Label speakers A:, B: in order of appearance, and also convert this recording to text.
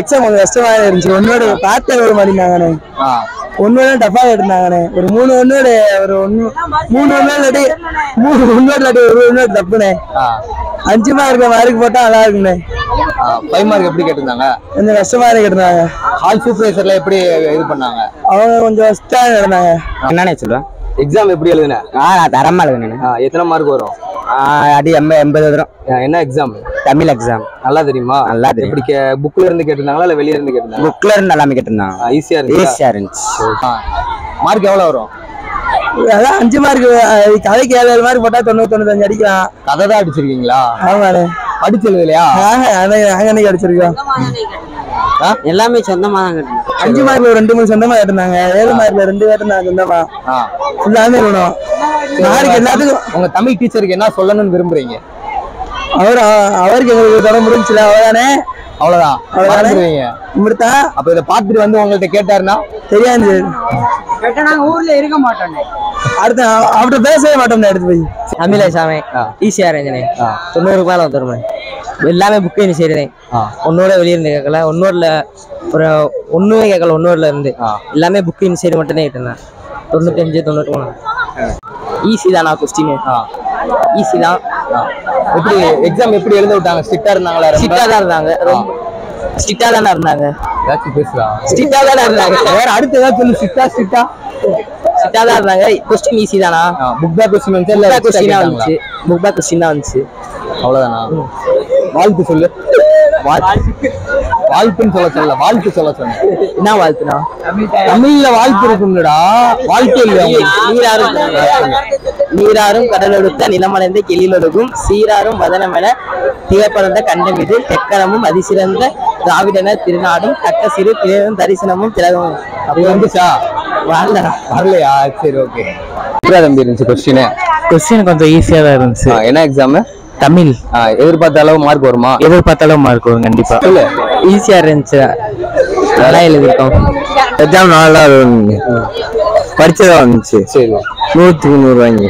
A: Exam கொஞ்சம் கஷ்டமா இருந்துச்சு. ஒன்னோட பார்த்த ஒரு மாதிரினாங்கண்ணே, ஒன்னோட டஃபா எடுத்தாங்கண்ணே. ஒரு 3 ஒன்னோட ஒரு 3 ஒன்னோட 3 ஒன்னோட ஒரு ஒன்னோட தப்புண்ணே. 5 மார்க் மார்க் போட்டா நல்லா இருக்குண்ணே.
B: 5 மார்க் எப்படி கேட்டிருந்தாங்க?
A: கொஞ்சம் கஷ்டமா கேட்டிருந்தாங்க.
B: ஹால் சூப்பர்வைசர்ல எப்படி இது பண்ணாங்க?
A: அவங்க கொஞ்சம் கஷ்டமா இருந்தாங்க.
C: என்னன்னே சொல்றேன்,
B: எக்ஸாம் எப்படி எழுதுன?
C: நான் தரமா எழுதுனேன்.
B: எத்தனை மார்க் வரும்?
C: அடி 80 வரும்.
B: என்ன எக்ஸாம்?
C: தமிழ் எக்ஸாம்.
B: நல்லா தெரியுமா?
C: நல்லா தெரியும்.
B: எப்படி புக்ல இருந்து கேட்டிருந்தாங்களா இல்ல வெளிய இருந்து கேட்டிருந்தாங்களா?
C: புக்ல இருந்து எல்லாமே கேட்டிருந்தாங்க.
B: ஈஸியா இருந்துச்சு. மார்க் எவ்வளவு வரும்?
A: அதான் 5 மார்க், கதைக்கு 7 மார்க் போட்டா 90-95 அடிக்கலாம்.
B: கதை தான் அடிச்சிருக்கீங்களா?
A: ஆமாண்ணே.
B: படிச்சு எழுதலையா?
A: நாங்க அன்னைக்கு அடிச்சிருக்கோம்.
C: எல்லாமே சொந்தமா தான் கேட்டேன்.
A: 5 மார்க்ல 2 3 சொந்தமா கேட்டிருந்தாங்க. 7 மார்க்ல 2 கேட்டிருந்தாங்க சொந்தமா. எல்லாமே வேணும். மார்க் எல்லாத்துக்கும்.
B: உங்க தமிழ் டீச்சருக்கு என்ன சொல்லணும்னு விரும்புறீங்க?
A: அவருக்கு எங்களுக்கு தொட முடிஞ்சுல, அவதானே.
B: அவ்வளவுதான்.
A: இப்படித்தான்.
B: அப்ப இதை பார்த்துட்டு வந்து உங்கள்ட்ட கேட்டாருன்னா
A: தெரியாது.
C: ஊர்ல இருக்க மாட்டோம்.
A: அடுத்து அவர்கிட்ட பேசவே மாட்டோம். எடுத்து போய்
C: தமிழ் சாமே ஈஸியா இருந்துச்சு. 90 மேல வந்துருமே. எல்லாமே புக்கு என்ன செய்யறேன். ஒன்னோட வெளியிருந்து கேட்கல, ஒன்னோர்ல ஒரு ஒண்ணுமே கேட்கல. ஒன்னோர்ல இருந்து எல்லாமே புக்கு இன் சைடு மட்டும் தான் கேட்டேன். 95 93 ஈஸி தானா? கொஸ்டின் ஈஸி தான்.
B: எப்படி எக்ஸாம் எப்படி எழுத விட்டாங்க? ஸ்ட்ரிக்டா இருந்தாங்களா?
C: ஸ்ட்ரிக்டா தான் இருந்தாங்க. ரொம்ப ஸ்ட்ரிக்டா தானே இருந்தாங்க.
B: ஏதாச்சும் பேசுறா?
C: ஸ்ட்ரிக்டா தானே இருந்தாங்க.
B: வேற அடுத்து ஏதாவது சொல்லு. ஸ்ட்ரிக்டா
C: தான் இருந்தாங்க. கொஸ்டின் ஈஸி தானா?
B: புக் பேக் கொஸ்டின் வந்து இல்ல
C: கொஸ்டின் தான் வந்துச்சு. புக் பேக் கொஸ்டின் தான் வந்துச்சு.
B: அவ்வளவுதானா? வாழ்த்து சொல்லு. வாழ்த்துன்னு சொல்ல வாழ்த்து சொல்ல சொன்னேன்.
C: என்ன வாழ்த்துனா?
B: தமிழ்ல வாழ்த்து இருக்கும்லடா. வாழ்க்கை இல்லையா?
C: நீராறும் கடலொடுத்த நிலமடைந்த கெளிலொடுக்கும் சீராறும் வதனமென திகப்பறந்த கண்டம் இது தெக்கரமும் அதிசிறந்த திராவிடன திருநாடும் தக்க சிறு திரையும் தரிசனமும் திலகமும்.
B: அப்படி வந்துச்சா? வரலையா? சரி, ஓகே. தம்பி இருந்துச்சு
D: கொஸ்டின் கொஞ்சம் ஈஸியா தான் இருந்துச்சு.
B: என்ன எக்ஸாம்?
D: தமிழ்.
B: எதிர்பார்த்த அளவு மார்க் வருமா?
D: எதிர்பார்த்த அளவு மார்க் வரும் கண்டிப்பா.
C: ஈஸியா இருந்துச்சு. நல்லா எழுதிருக்கோம்.
D: எக்ஸாம் நல்லா படிச்சதா வந்துச்சு.
B: சரி,
D: 100க்கு 100 வாங்கி